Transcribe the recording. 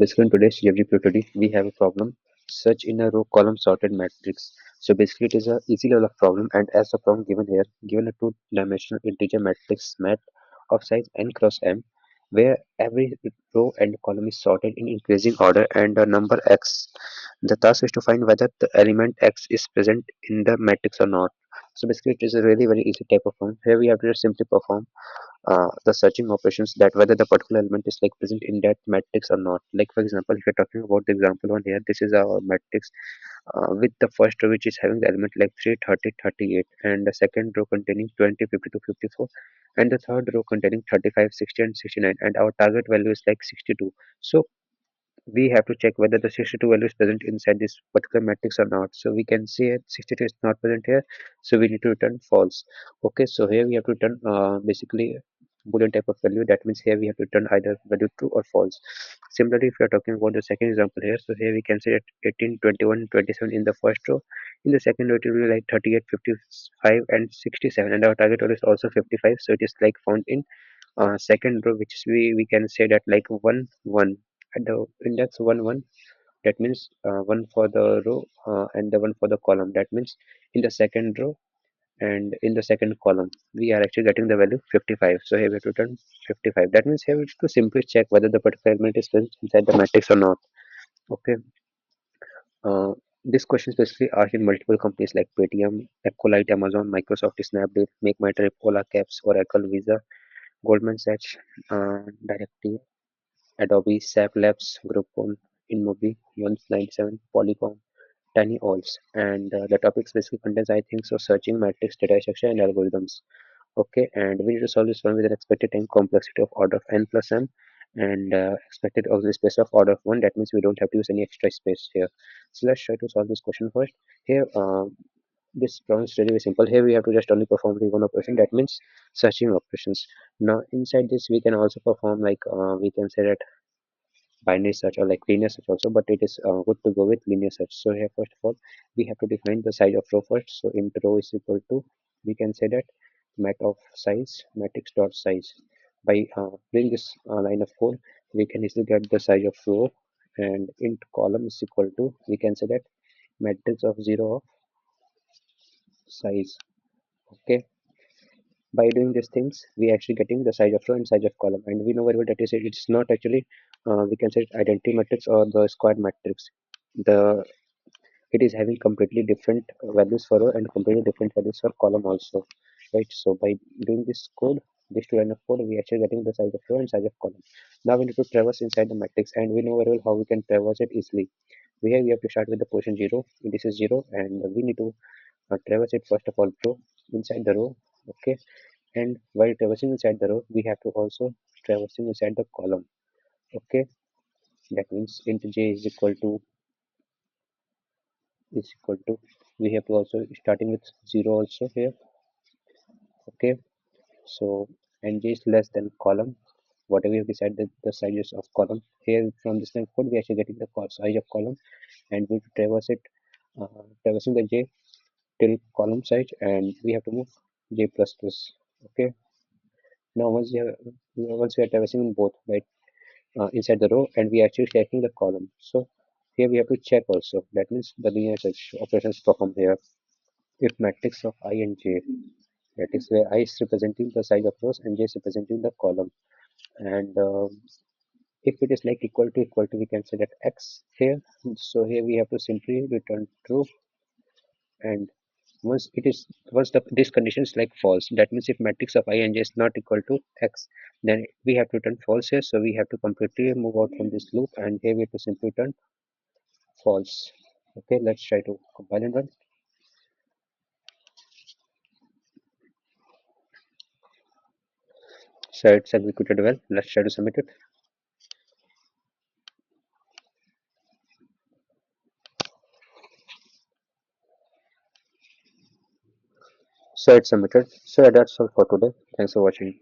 Basically, in today's GFG POTD, we have a problem. Search in a row column sorted matrix. So basically, it is a easy level of problem, and as the problem given here, given a two-dimensional integer matrix mat of size n cross m, where every row and column is sorted in increasing order, and the number x. The task is to find whether the element x is present in the matrix or not. So basically, it is a really very easy type of problem. Here we have to just simply perform the searching operations, that whether the particular element is like present in that matrix or not. Like for example, if you're talking about the example one here, this is our matrix with the first row which is having the element like 3, 30, 38, and the second row containing 20, 52, 54, and the third row containing 35, 60, and 69, and our target value is like 62. So we have to check whether the 62 value is present inside this particular matrix or not. So we can say 62 is not present here, so we need to return false. Okay, so here we have to return basically boolean type of value. That means here we have to return either value true or false. Similarly, if we are talking about the second example here, so here we can say that 18, 21, 27 in the first row. In the second row it will be like 38, 55, and 67, and our target value is also 55, so it is like found in second row, which we can say that like 1 1 at the index 1 1. That means one for the row and the one for the column. That means in the second row and in the second column we are actually getting the value 55, so here we have to return 55. That means here we have to simply check whether the particular element is present inside the matrix or not. Okay. uh, this question specifically asked in multiple companies like Paytm, Ecolite, Amazon, Microsoft, Snapdeal, Make My Trip, Ola Caps, Oracle, Visa, Goldman Sachs, Directive, Adobe, SAP Labs, Groupon, InMobi, 197, Polycom, Tiny Alls, and the topic basically contains, I think, so searching matrix, data structure, and algorithms. Okay, and we need to solve this one with an expected time complexity of order of n plus m, and expected auxiliary space of order of 1. That means we don't have to use any extra space here. So let's try to solve this question first. Here, this problem is really very simple. Here we have to just only perform the one operation, that means searching operations. Now inside this we can also perform like we can say that binary search or like linear search also, but it is good to go with linear search. So here first of all we have to define the size of row first. So int row is equal to, we can say that mat of size matrix dot size. By doing this line of code, we can easily get the size of row, and int column is equal to, we can say that matrix of 0 of size. Okay, by doing these things we actually getting the size of row and size of column, and we know very well that is it's not actually we can say identity matrix or the square matrix. The it is having completely different values for row and completely different values for column also, right? So by doing this code, this two line of code, we actually getting the size of row and size of column. Now we need to traverse inside the matrix, and we know very well how we can traverse it easily. Here we have to start with the position 0. This is 0, and we need to traverse it first of all row inside the row. Okay, and while traversing inside the row we have to also traversing inside the column. Okay, that means int j is equal to we have to also starting with 0 also here. Okay, so and j is less than column, whatever you decide the sizes of column. Here from this line code we actually getting the size of column, and we traverse it traversing the j till column size, and we have to move j plus plus. Okay, now once we are traversing in both, right, inside the row, and we actually checking the column. So here we have to check also, that means the linear search operations performed here. If matrix of I and j, that is where I is representing the size of rows and j is representing the column, and if it is like equal to, we can say that x here. So here we have to simply return true, and this condition is like false, that means if matrix of I and j is not equal to x, then we have to return false here. So we have to completely move out from this loop, and here we have to simply return false. Okay, let's try to compile and run. So it's executed well. Let's try to submit it. So it's submitted. So that's all for today. Thanks for watching.